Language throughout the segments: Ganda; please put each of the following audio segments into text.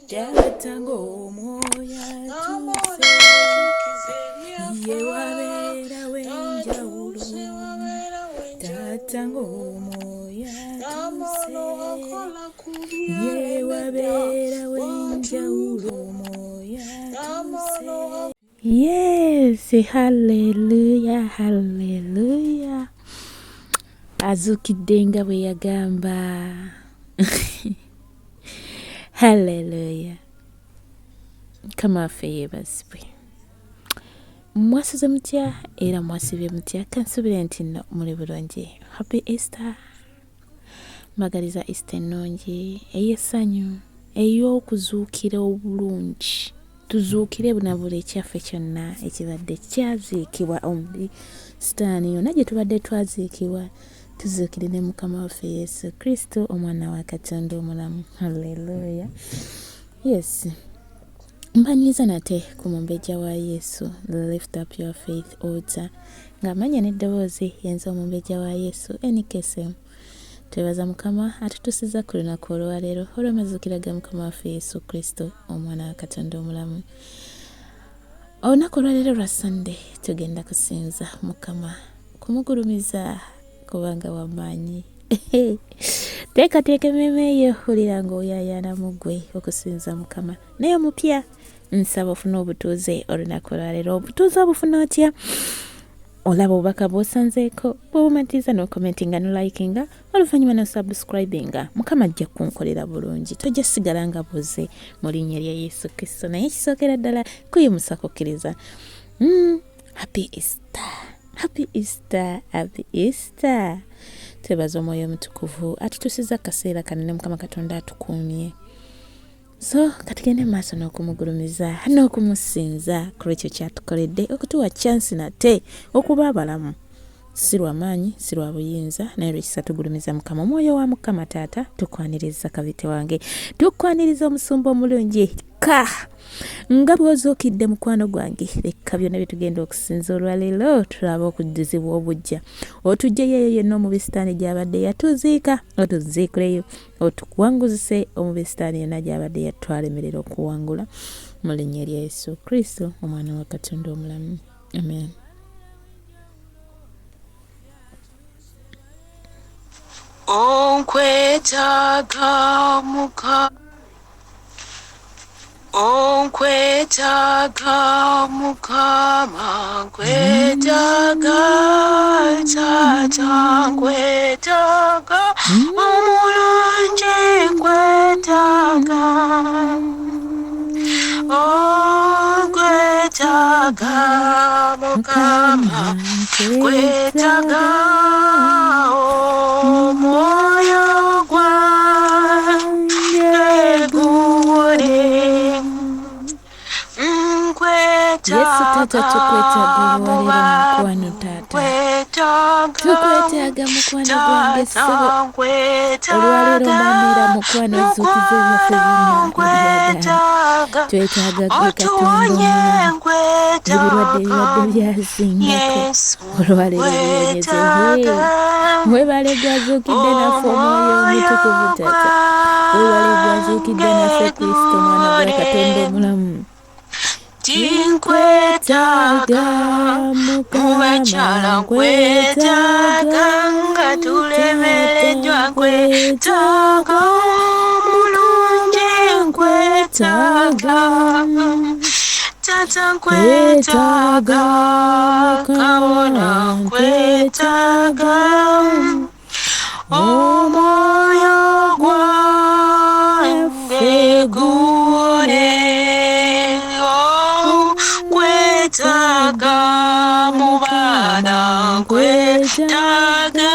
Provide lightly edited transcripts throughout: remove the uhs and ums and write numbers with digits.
Jatango moya tuse ye wabera wenjawulo Jatango moya tuse ye wabera wenjawulo moya tuse. Yes, hallelujah, hallelujah. Azukidde nga bwe yagamba. Hallelujah. Mukama waffe yeebazibwe. Mwasize mutya era mwasibye mutya? Kansubire nti nno muli bulungi. Happy Easter. Mbagaliza Easter ennungi ey'essanyu ey'okuzuukira obulungi. Tuzuukire buna buli ekyaffe kyonna ekibadde kyaziikibwa omuli sitaani yonna gye tubadde twaziikibwa. Tuzuukire ne Mukama waffe Yesu Kristo omwana wa Katonda omulamu. Hallelujah. Yes. Mbaniriza nate ku mumbejja wa Yesu. Lift up your faith altar. Ng'amanya n'eddoboozi yenza omumbejja wa Yesu enikesemu. Twebaza Mukama atutusiza ku lunaku olwaleero olw'amazuukira Mukama waffe Yesu Kristo omwana wa Katonda omulamu. Olunaku olwaleero lwa Sunday tugenda kusinza Mukama, kumugulumiza kubanga wamaanyi. Teekateeka emmeeme yo hulira ng'oyaayaana mu ggwe okusinza Mukama. Naye omupya nsaba ofuna obutuuze olunaku olwaleero. Obutuuze obufuna otya? Olaba obubaka bw'osanzeeko, bw'obumatiza n'okomentinga n'olikinga, oluvannyuma n'osubscribinga. Mukama ajja kunkolera bulungi. Tojja sigala nga buze mu linnya lya Yesu Kristo. Naye kisookera ddala kuyimusa kukkiriza. Happy Easter. Happy Easter. Happy Easter. Twebaza Omwoyo Omutukuvu atutuusiza akaseera kanene Mukama Katonda atukuumye. So katigende maaso n'okumugulumiza n'okumusinza ku ekyo kyatukoledde okutuwa chance nate okuba abalamu. Si lwa maanyi, si lwa buyinza, naye lwekisa tugulumiza Mukama. Omwoyo wa Mukama Taata tukwaniriza kabite wange, tukwaniriza omusumba omulungi nga bw'ozuukidde mukwano gwange. Leka byonna bye tugenda okusinza olwaleero tulaba okuddizibwa obujja. Otugyeyo yenna omubisitaani gy'abadde yatuziika, otuziikuleyo, otuwanguzise omubisitaani yonna gy'abadde yatwalemerera okuwangula. Mu linnya lya Yesu Kristo omwana wa Katonda omulamu. Amen. Onkwetaaga Mukama, onkwetaaga Mukama, nkwetaaga Taata, nkwetaaga omulungi, nkwetaaga, onkwetaaga Mukama, nkwetaaga omwoyo gwange guwone. Yesu Taata tukwetaaga olwaleero mukwano Taata. Tukwetaaga mukwano gwange ssebo. Olwaleero mbanira mukwano zuukize byaffe byonna. Twetaaga gwe Katonda ebirwadde bibadde byazingako. Olwaleero biwonyeze. Webale gwazuukidde naffe Omwoyo Omutukuvu Taata. Webale gwazuukidde naffe Kristo omwana wa Katonda omulamu. Tinkwetaaga Mukama, nkwetaaga nga tulemereddwa, nkwetaaga omulungi, nkwetaaga Taata, nkwetaaga Kabona, nkwetaaga omwoyo gwange guwone. Nkwetaaga mu baana, nkwetaaga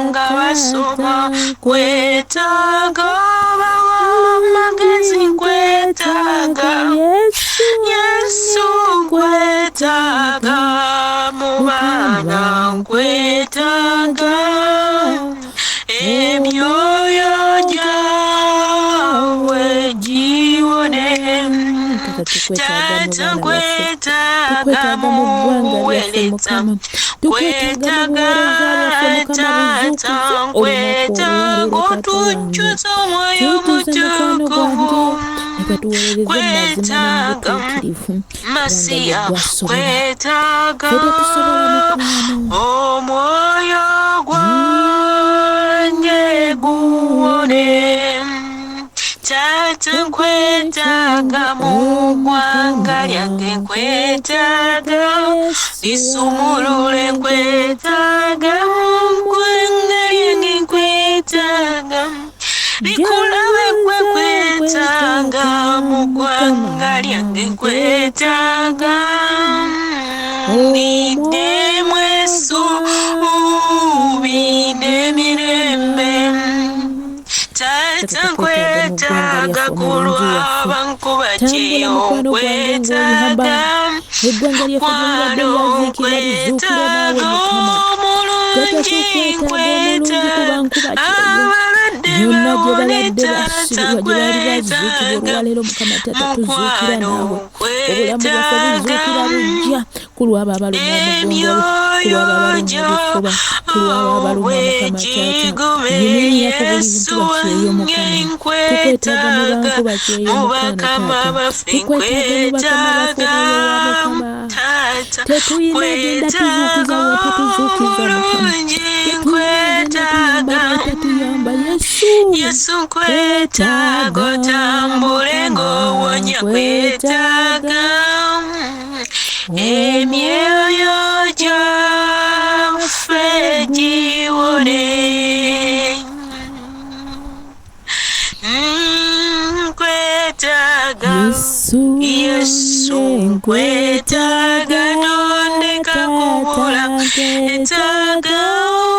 nga basoma, nkwetaaga bawamagezi, nkwetaaga Yesu, nkwetaaga mu baana, nkwetaaga emyoyo gyawe giwone. Taata, nkwetaaga mu buweereza, nkwetaaga Taata, nkwetaaga otujjuza Omwoyo Omutukuvu. Taata tuweereze mazima n'obutuukirivu Masiya kwetaaga fedde tusobola mukwano omwoyo gwange guwone Taata nkwetaaga mu ggwanga lyange nkwetaaga lisumulule nkwetaaga mu ggwanga lyange nkwetaaga likulabe kwe nkwetaaga mu ggwanga lyange nkwetaaga ndiddemu essuubi n'emirembe Taata nkwetaaga kulwaba nkuba kyonkwetaaga kwano nkwetaaga omulungi nkwetaaga abalwadde bawone Taata nkwetaaga mukwano nkwetaaga kulwaba abaluma omugongo kulwaba abaluma Yesu nkwetaaga mubakama baffe nkwetaaga Taata nkwetaaga omulungi nkwetaaga Yesu nkwetaaga otambule ng'owonya nkwetaaga emyoyo gyaffe giwone Yesu nkwetaaga tondeka kubula nkwetaaga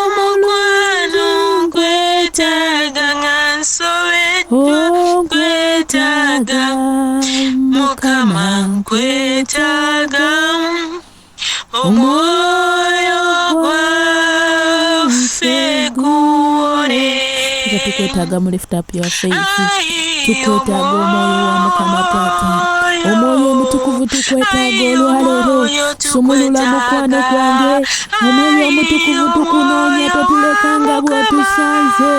omukwano nkwetaaga nga nsobeddwa nkwetaaga Mukama nkwetaaga omwoyo gwaffe guwone tukwetaaga mu lift up your faith tukwetaaga omwoyo wa Mukama Taata omwoyo omutukuvu tukwetaaga olwaleero sumulula mukwano gwange omwoyo omutukuvu tukunoonya totulekanga bw'otusanze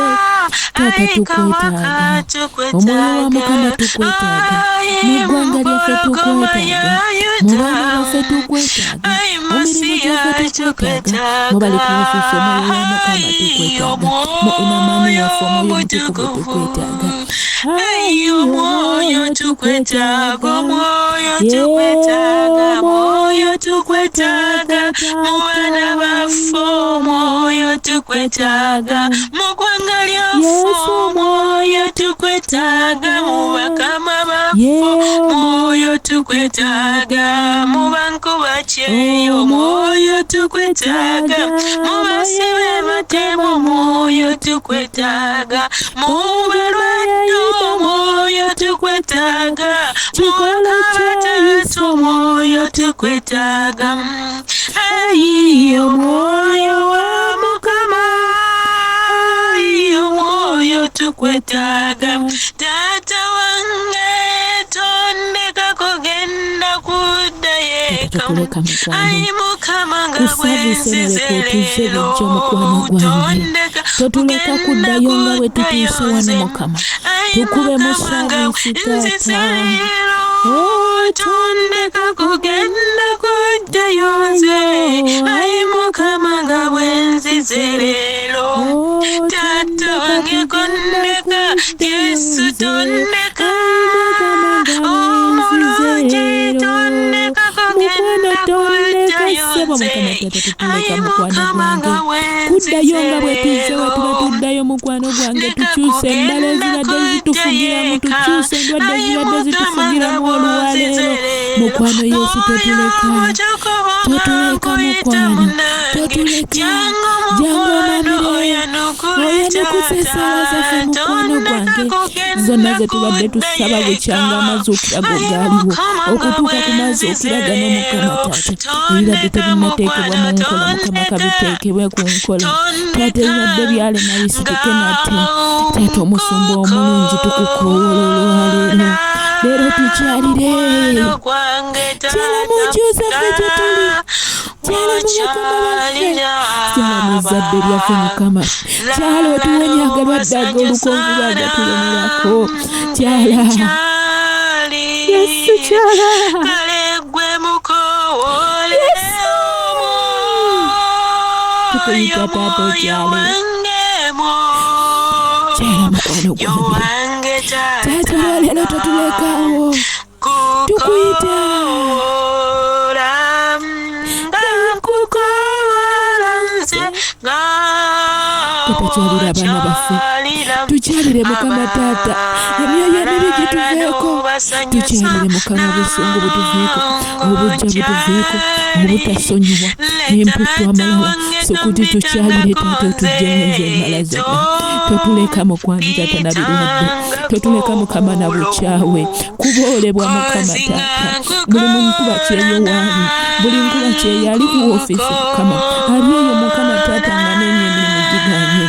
Taata tukwetaaga omwoyo wa Mukama tukwetaaga mu ggwanga lyaffe tukwetaaga mu baana baffe tukwetaaga mu mirimu gyaffe tukwetaaga mu bali ku ofiisi omwoyo wa Mukama tukwetaaga mu inamaani yaffe omwoyo omutukuvu tukwetaaga omwoyo tukwetaaga omwoyo tukwetaaga omwoyo tukwetaaga mu baana baffe omwoyo tukwetaaga mu ggwanga lyaffe omwoyo tukwetaaga mu bakama baffe omwoyo tukwetaaga mu bankuba kyeyo omwoyo tukwetaaga mu basibe batemu omwoyo tukwetaaga mu balwadde omwoyo tukwetaaga mu bakataata omwoyo tukwetaaga omwoyo wa Mukama omwoyo tukwetaaga Taata wange tondeka kugenda kuddayo eka Mukama nga bwenzize leero tondeka totuleka kuddayo nga bwe tutuuse wano Mukama tukube mu saavisi Taata tondeka kugenda kuddayo nze Mukama nga bwenzize leero Taata wange kondeka Yesu tondeka omulungi tondeka kugenda kuddayo nze Mukama nga kuddayo nga bwe tuzze wetuba tuddayo mukwano gwange tukyuse endala ezibadde zitufugiramu tukyuse endwadde ezibadde zitufugiramu olwaleero mukwano Yesu totuleka mukwano totuleka jangu omamire oyanukuse essaawa zaffe mukwano gwange zonna ze tubadde tusaba bukyanga amazuukira go gaaliwo okutuuka ku mazuukira gano Mukama Taata ebibadde tebinnateekebwa mu nkola Mukama kabiteekebwe ku nkola Taata ebibadde byalema bisituke nate Taata omusumba omulungi tukukoowoola olwaleero leero tukyalire kyala mukyuse ffe gye tuli kyala mu bakama baffe kyala mu zadde lyaffe Mukama kyala otuwonya agalwadde ag'olukonvuba agatulemerako kyala chala kalegwe mukowole tukuyita tato chale chala mukwano gwange tata lero totulekawo tukuyita tutachalira abaana baffe tukyalire Mukama taata emyoyo emibi gituveeko tukyalire Mukama obusungu butuveeko obujja butuveeko obutasonyiwa n'emputtu amalala sokuti tukyalire taata otujjeneza emmala zonna totuleka mukwano taata na birwadde totuleka Mukama na bukyawe kuboolebwa Mukama taata buli munkuba kyeyowaani buli nkuba kyeyali ku woofiisi Mukama ali eyo Mukama taata nga n'emirimu giganye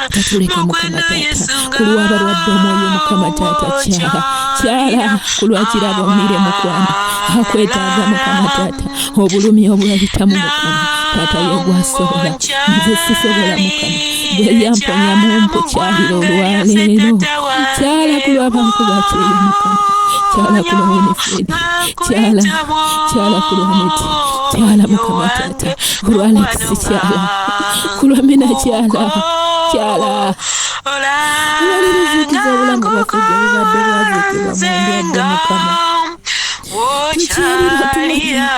tatuleka Mukama taata kulwa abalwadde omwoyo Mukama taata kyala kulwa kirabo mmire mukwano akwetaaga Mukama taata obulumi obulabitamu Mukama taata yegwasobola nze sisobola Mukama bweyamponya mumpo kyalira olwaleero kyala kulwa bankuba kyeyo Mukama kyala kulwa Winifredi kyala kulwa Neti kyala Mukama taata kulwa Alexi kulwa Mina kyala olwaliruzikiza obulamu bwaffe gye bubadde bwazuukibwa mu ndwadde Mukama tukyalira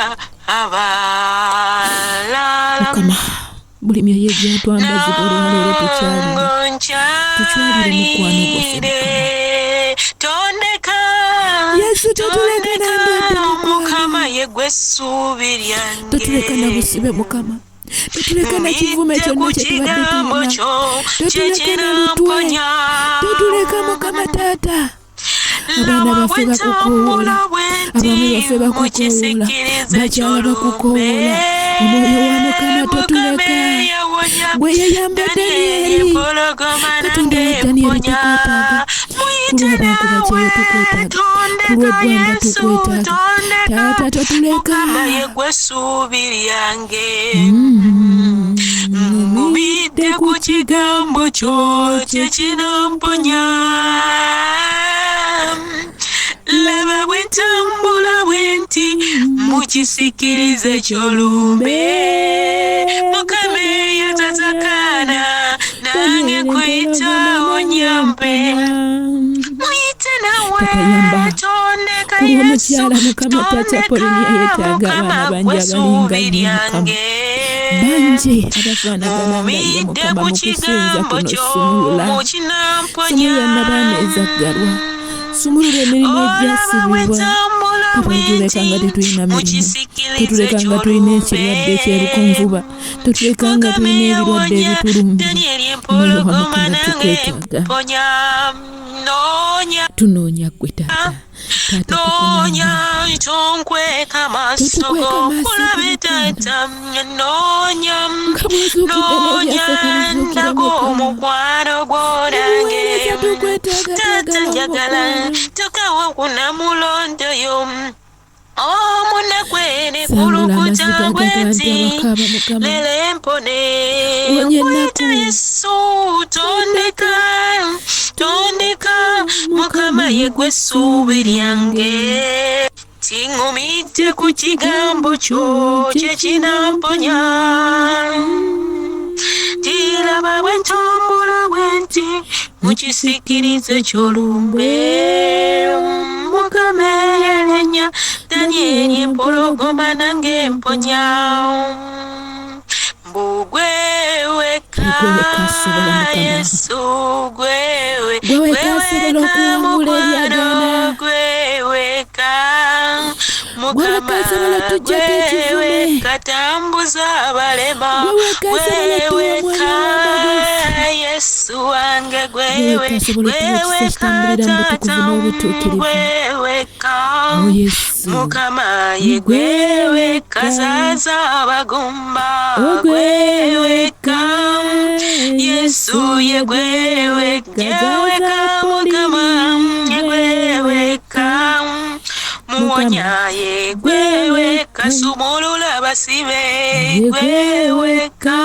Mukama buli myoyo egyatwambazibwa olwaleero tukyalire mukwano gwaffe Yesu totuleka nandwadde Mukama totuleka na busibe Mukama totuleka na kivume kyonna kyetubadde tulina totuleka na lutwe totuleka Mukama taata abaana baffe bakukoola abaami baffe bakukoola bakyala bakukoola omwoyo wa Mukama totuleka gwe yayamba Danyeri Katonda wa Danyeri tukwetaaga kulwa abantu bakyeyo tukwetaaga kulwa eggwanga tukwetaaga taata totuleka mumidde ku kigambo kyo kyekinamponya laba bwentambula bwenti mukisikirize kyolumbe Mukama yatatakaana nange kuyita onyampe muyite nawe tondeka Yesu tondeka Mukama gwessuubiryange banje abafaanagananga Mukama mu kusinza kuno sumulula sumulula n'abaana ezaggalwa sumulula emirimu egyasibibwa totulekanga tetulina mirimu totulekanga tulina ekirwadde ekyerukonvuba totulekanga tulina ebirwadde ebitulumbi omwoyo wa Mukama tukwetaaga tunoonya ggwe taata Nonya tonkweka masogo kulabe tata nonya ndago mukwano gworange tata njagala tukawa kuna mulondoyo omunakwene kulukuta bwenti lele mpone kwita Yesu tondeka Mukama yegwessuubi lyange tingumidde ku kigambo kyo kyekinamponya tiraba bwentambula bwenti mukisikirize kyolumbe Mukama yalenya Danyeri empologoma nange emponya mbugweweka Yesu gweweka mukwano gweweka Mukama gweweka tambuza abalema gweweka Yesu wange gweweka tata gweweka Mukama ye gweweka zaza abagumba gweweka Yesu ye gweweka Mukama ye gweweka muwonya ye gweweka sumulula basibe gweweka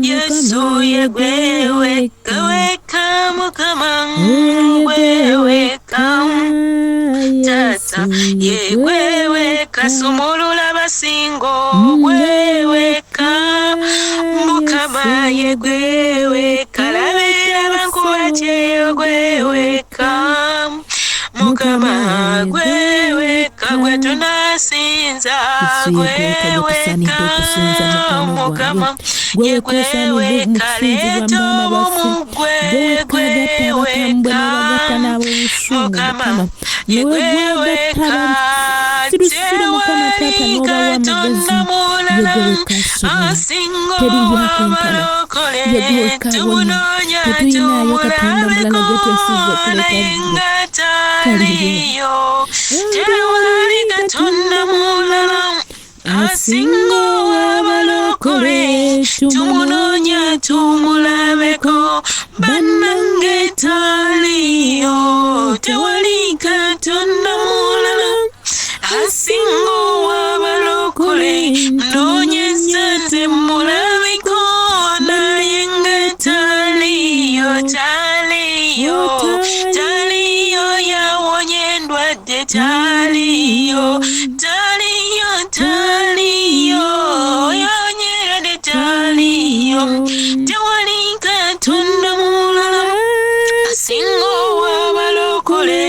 Yesu ye gweweka Mukama gweweka kukusinza ye gwe wekka sumulula basingo gwe wekka Mukama ye gwe wekka labira bankubatye gwe wekka Mukama gwe wekka gwe tunasinza gwe wekka Mukama ye gwe wekka leeta obumu gwe wekka Mukama ye gwe wekka tewali Katonda mulala asinga abalokole tumunoonya tumulaba naye nga taliyo tewali Katonda mulala asinga abalokole tumunoonya tumulabeko bannange taliyo tewali Katonda mulala asinga abalokole nnoonyeza temulabeko naye nga taliyo yawonya endwadde taliyo yawonyera taliyo tewali Katonda mulala asinga abalokole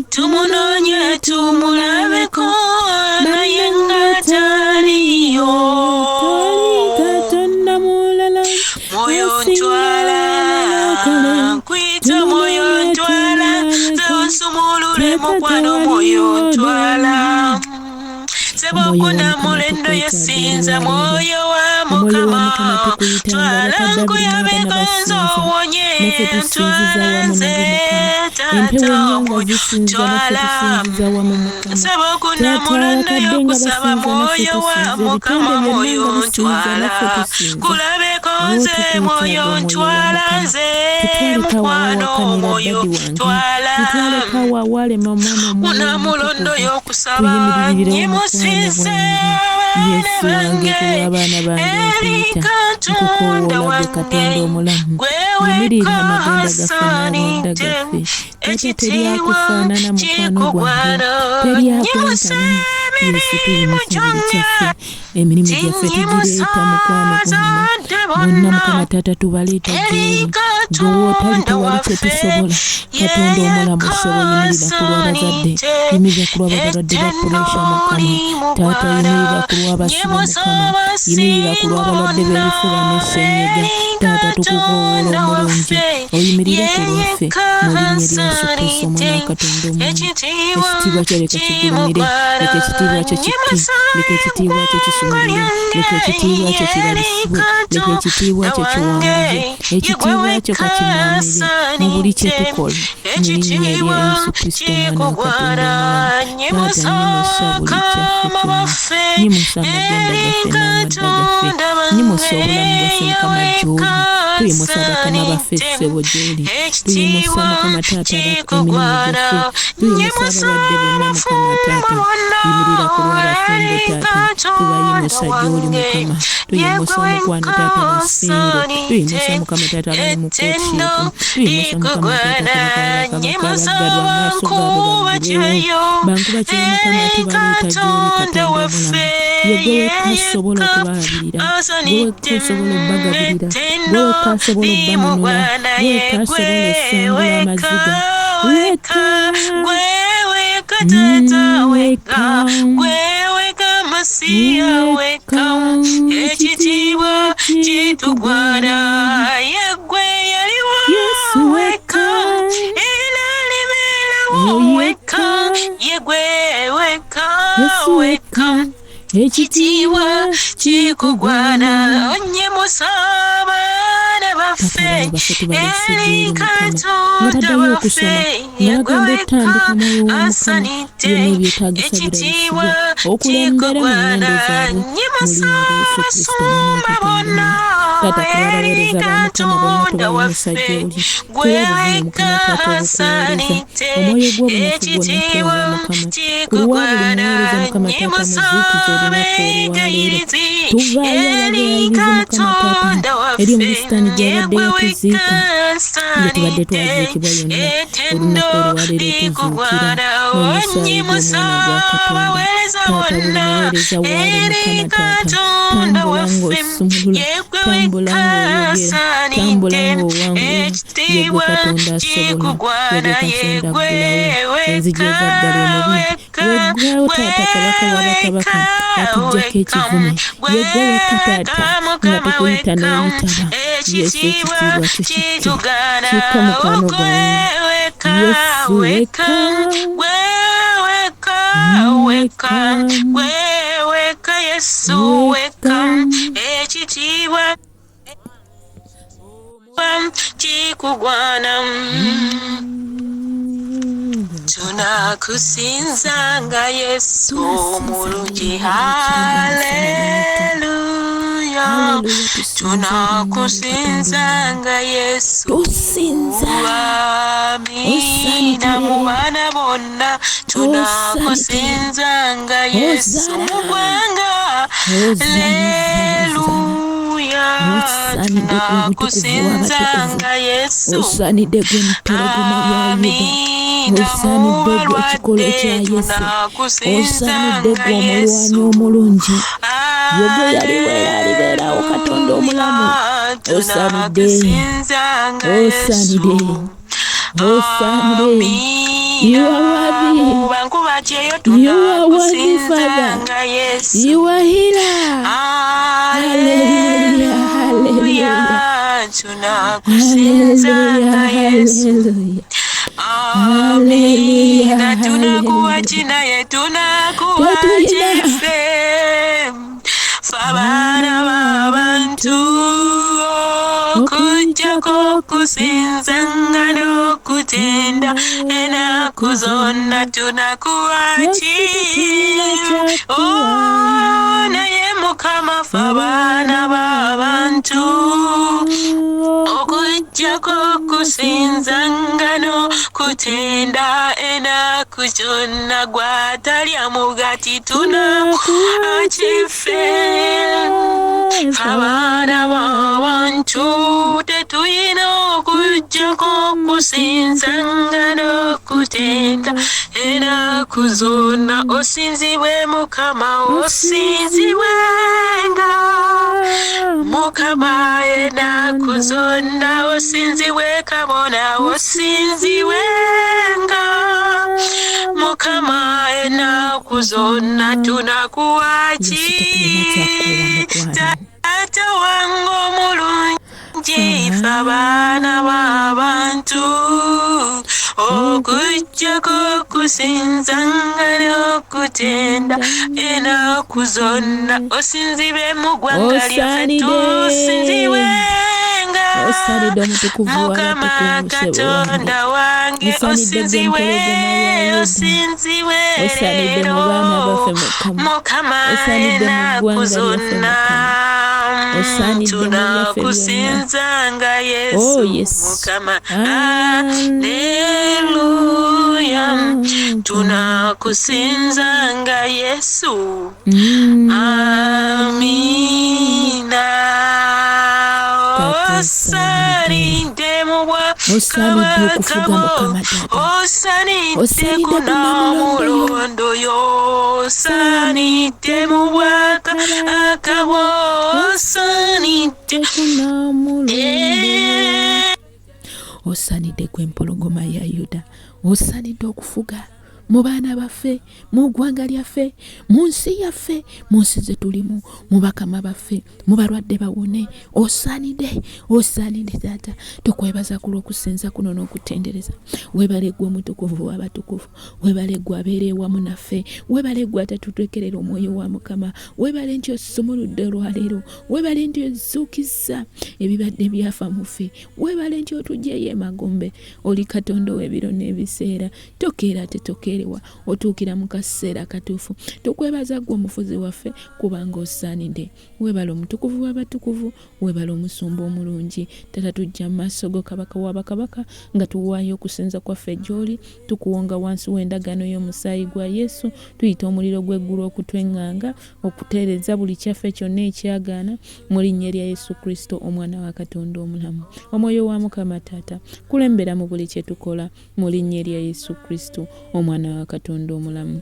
tumunoonya tumulabeko naye nga taliyo moyo ntwala nkwita moyo ntwala nsumulule mukwano moyo ntwala sebokuna mulendo yesinza moyo wa Mukama twala nkuyabeko nzowonye ntwala nze tatawo twala sebokuna mulendo yokusaba moyo wa Mukama moyo ntwala kulabeko nze moyo ntwala nze mukwano moyo ntwala una mulondo yokusaba nyimusinze Yesu wange kulabana bange Katonda wange gwe wekka asanidde ekitiibwa kikugwana nyimusaba emirimu gyonna emirimu gyaffe tugireeta mukwano gonna Mukama Taata tubaleeta gy'oli gwewootali tewali kye tusobola Katonda omulamu osobola yimirira ku lw'abazadde yimirira ku lw'abalwadde ba puresha Mukama Taata yimirira ku lw'abasibe Mukama yimirira ku lw'abalwadde b'ebifuba n'essenyega Taata tukukoowoola omulungi oyimirire ku lwaffe mu linnya lya Yesu Kristo omwana wa Katonda omulungi ekitiibwa kyo leka kigulumire leka ekitiibwa kyo kitti leka ekitiibwa kyo kisumulire leka ekitiibwa kyo kirabisibwe leka ekitiibwa kyo kiwanguze ekitiibwa kyo kakimwamire mu buli kye tukola mu linnya lya Yesu Kristo omwana wa Katonda omulungi Taata nyimusa buli kyaffe nyimusa amagenda gaffe n'amadda gaffe nyimusa obulamu bwaffe Mukama gy'oli tuyimusa bakama baffe ssebo gy'oli tuyimusa Mukama Taata emirimu gyaffe tuyimusa abalwadde bonna Mukama Taata yimirira ku lw'abafumbo Taata tubayimusa gy'oli Mukama tuyimusa mukwano Taata basingo tuyimusa Mukama Taata abali mu kookyeku tuyimusa Mukama Taata kubakabakabakabaggalwa amaaso gaabo baggulewo bankuba kyeyo Mukama tubaleeta gy'oli Katonda omulamu ye gwe wekka asobola okubalabirira gwe wekka asobola obbagabirira gwe wekka asobola obbanunula gwe wekka asobola essangula amaziga Taata wekka gwe wekka Masiya wekka ekitiibwa kitugwana ye gwe yaliwo wekka era alibeerawo wekka ye gwe wekka wekka ekitiibwa kikugwana onyimusa abaana baffe eri Katonda waffe ye gwe wekka asanidde ekitiibwa kikugwana nyimusa abasumba bonna eri Katonda waffe gweweka asanite ekitiibwa kikugwana nyimusome egayirizi eri Katonda waffe yegweweka asanite etendo likugwana onyimusaba abaweereza bonna eri Katonda waffe yegweweka asanite ekitiibwa kikugwana yegweweka gweweka Yesu weka ekitiibwa kikugwana tunakusinzanga Yesu omulungi haleluya tunakusinzanga Yesu amina mu baana bonna tunakusinzanga Yesu mu ggwanga haleluya tunakusinzanga Yesu amina mu balwadde tunakusinzanga Yesu omulungi yego yalibeerawo Katonda omulamu osanidde you are worthy Father, you are healer. Hallelujah, hallelujah. Amina tunakuwachina ye tunakuwachife fabana b'abantu okujjako kusinzanga n'okutenda ennaku zonna tunakuwachi naye Mukama fabana b'abantu okujjako kusinzanga n'okutenda ennaku zonna gwatalya mugati tunakuwachife abaana b'abantu tetulina okujjako kusinzanga n'okutenda ennaku zonna osinzibwe Mukama osinzibwenga Mukama ennaku zonna osinzibwe kabona osinzibwenga Mukama ennaku zonna tunakuwachi Taata wange omulungi ffe abaana b'abantu okujjako kusinzanga n'okutenda ennaku zonna osinzibwe mu ggwanga lyaffe tusinzibwenga Mukama Katonda wange osinzibwe leero Mukama ennaku zonna tunakusinzanga Yesu Mukama haleluya tunakusinzanga Yesu amina osalidde mu bwakabaka osalidde kunamulondo yo osalidde mu bwakabaka osalidde osanidde gw'empologoma ya Yuda osanidde okufuga mu baana baffe mu ggwanga lyaffe mu nsi yaffe mu nsi ze tulimu mu bakama baffe mu balwadde bawone osanidde taata tukwebaza ku lw'okusinza kuno n'okutendereza webale gwe omutukuvu w'abatukuvu webale gwe abeera ewamu naffe webale gwe atatutekerera omwoyo wa Mukama webale nti osumuludde olwaleero webale nti ozuukiza ebibadde byafa mu ffe webale nti otugyeyo emagombe oli Katonda w'ebiro n'ebiseera tokeera tetokera tokerewa otuukira mu kaseera katuufu. Tukwebaza gwe omufuzi waffe kubanga osaanidde. Weebala omutukuvu w'abatukuvu, weebala omusumba omulungi. Tata tujja mu maaso go kabaka w'abakabaka nga tuwaayo okusinza kwaffe gy'oli, tukuwonga wansi w'endagaano y'omusaayi gwa Yesu, tuyita omuliro gw'eggulu okutweŋŋanga, okuteereza buli kyaffe kyonna ekyagaana mu linnya lya Yesu Kristo omwana wa Katonda omulamu. Omwoyo wa Mukama Taata kulembera mu buli kye tukola mu linnya lya Yesu Kristo omwana wa Katonda omulamu.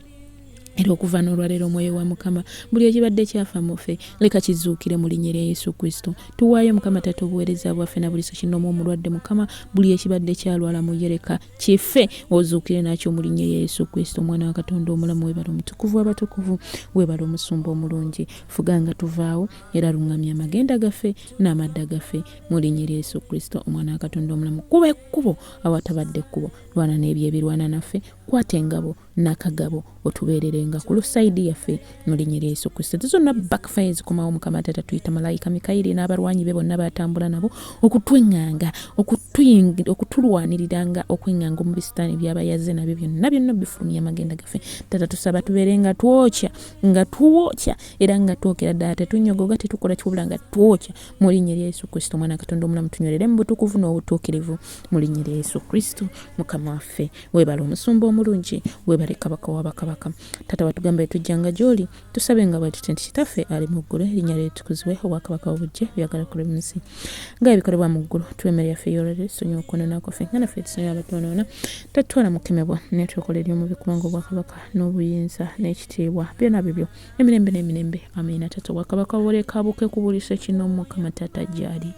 Era okuva n'olwaleero omwoyo wa Mukama buli ekibadde kyafa mufe leka kizuukire mu linnya lya Yesu Kristo. Tuwaayo Mukama Taata obuweereza bwaffe na buli kinoomu omulwadde Mukama buli ekibadde kyalwala mu yereka kife ozuukire nakyo mu linnya lya Yesu Kristo omwana wa Katonda omulamu. Weebala omutukuvu abatukuvu, weebala omusumba omulungi. Fuga nga tuvaawo era luŋŋamya amagenda gaffe n'amadda gaffe mu linnya lya Yesu Kristo omwana wa Katonda omulamu. Kuba ekkubo awatabadde ekkubo, lwana n'ebyo ebirwana naffe, kwata engabo n'akagabo otubeererenga ku lusayidi yaffe mu linnya lya Yesu Kristo. Zonna backfire zikomawo Mukama Taata, tuyita malayika Mikayiri n'abalwanyi be bonna batambula nabo okutweŋŋanga, okutulwaniriranga, okweŋŋanga mu bisitaani by'abayaze nabyo byonna bifulumya amagenda gaffe. Taata tusaba tubeere nga twokya era nga twokera ddala, tetunyogoga tetukola kibula nga twokya mu linnya lya Yesu Kristo omwana wa Katonda omulamu. Tunywerere mu butukuvu n'obutuukirivu mu linnya lya Yesu Kristo Mukama waffe. Weebala omusumba omulungi, weebale kabaka w'abakabaka. Taata watugamba tujjanga gy'oli, tusabe nga bwetutyo nti kitaffe ali mu ggulu, erinnya lye litukuzibwe, obwakabaka obujje, byagala kule mu nsi nga ebikolebwa mu ggulu. Tuwe emmere yaffe ey'olwaleero, tusonyiwe okwonoona kwaffe nga naffe tusonyiwa abatwonoona. Tatutwala mu kukemebwa naye twekola ery'omubi kubanga obwakabaka n'obuyinza n'ekitiibwa byonna bibyo emirembe n'emirembe. Amiina. Taata obwakabaka buleka buke ku buli kinoomu Mukama Taata gy'ali.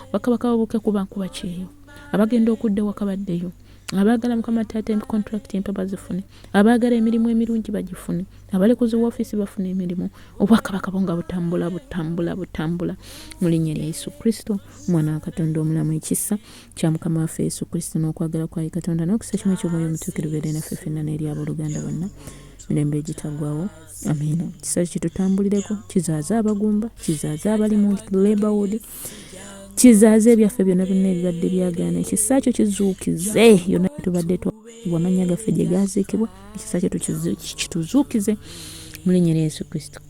Obwakabaka buke ku bantu bakyeyo abagenda okudda wakabaddeyo, abaagala Mukama Taata contract empya bazifune, abaagala emirimu emirungi bagifune, abalekuzi w'ofiisi bafune emirimu. Obwakabaka bonga butambula mu linnya lya Yesu Kristo omwana wa Katonda omulamu. Ekisa kya Mukama waffe Yesu Kristo n'okwagala kwa Katonda n'okisa kimu eky'omwoyo omutuukirivu beere naffe ffenna n'eri abooluganda bonna mirembe egitagwawo. Amiina. Kisa kitutambulireko, kizaaze abagumba, kizaaze abali mu labor ward, kizaaze ebyaffe byonna ebibadde byagaana. Ekisa kyo kizuukize yonna tubadde wamanya gaffe gye gaziikibwa, ekisa kyo kituzuukize mu linnya lya Yesu Kristo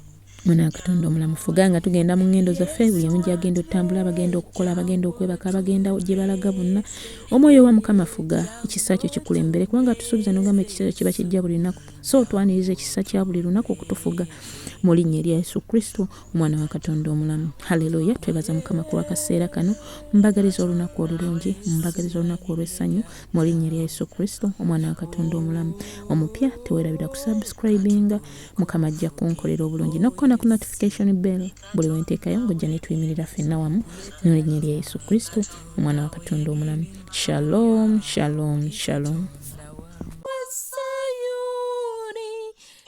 mwana wa Katonda omulamu. Fuga nga tugenda mu ngendo zaffe, buli omu gy'agenda otambula, abagenda okukola, abagenda okwebaka, abagenda gye balaga bonna. Omwoyo wa Mukama fuga, ekisa kyo kikulembere kubanga tusuubiza n'ogamba ekisa kyo kiba kijja buli lunaku, so twaniriza ekisa kya buli lunaku okutufuga mu linnya lya Yesu Kristo omwana wa Katonda omulamu. Haleluya. Twebaza Mukama kuba kaseera kano, mbagaliza olunaku olulungi, mbagaliza olunaku olw'essanyu mu linnya lya Yesu Kristo omwana wa Katonda omulamu. Omupya teweerabira kusubscribinga, Mukama ajja kunkolera obulungi n'okukona ku notification bell buli wenteekayo ng'ojja netuyimirira ffenna wamu mu linnya lya Yesu Kristo omwana wa Katonda omulamu. Shalom, shalom, shalom.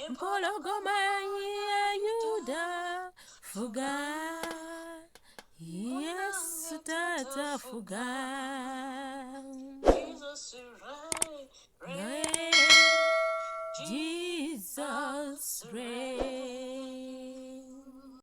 Empologoma ya Yuda, fuga Yesu Tata, fuga Jesus reign, Jesus reign.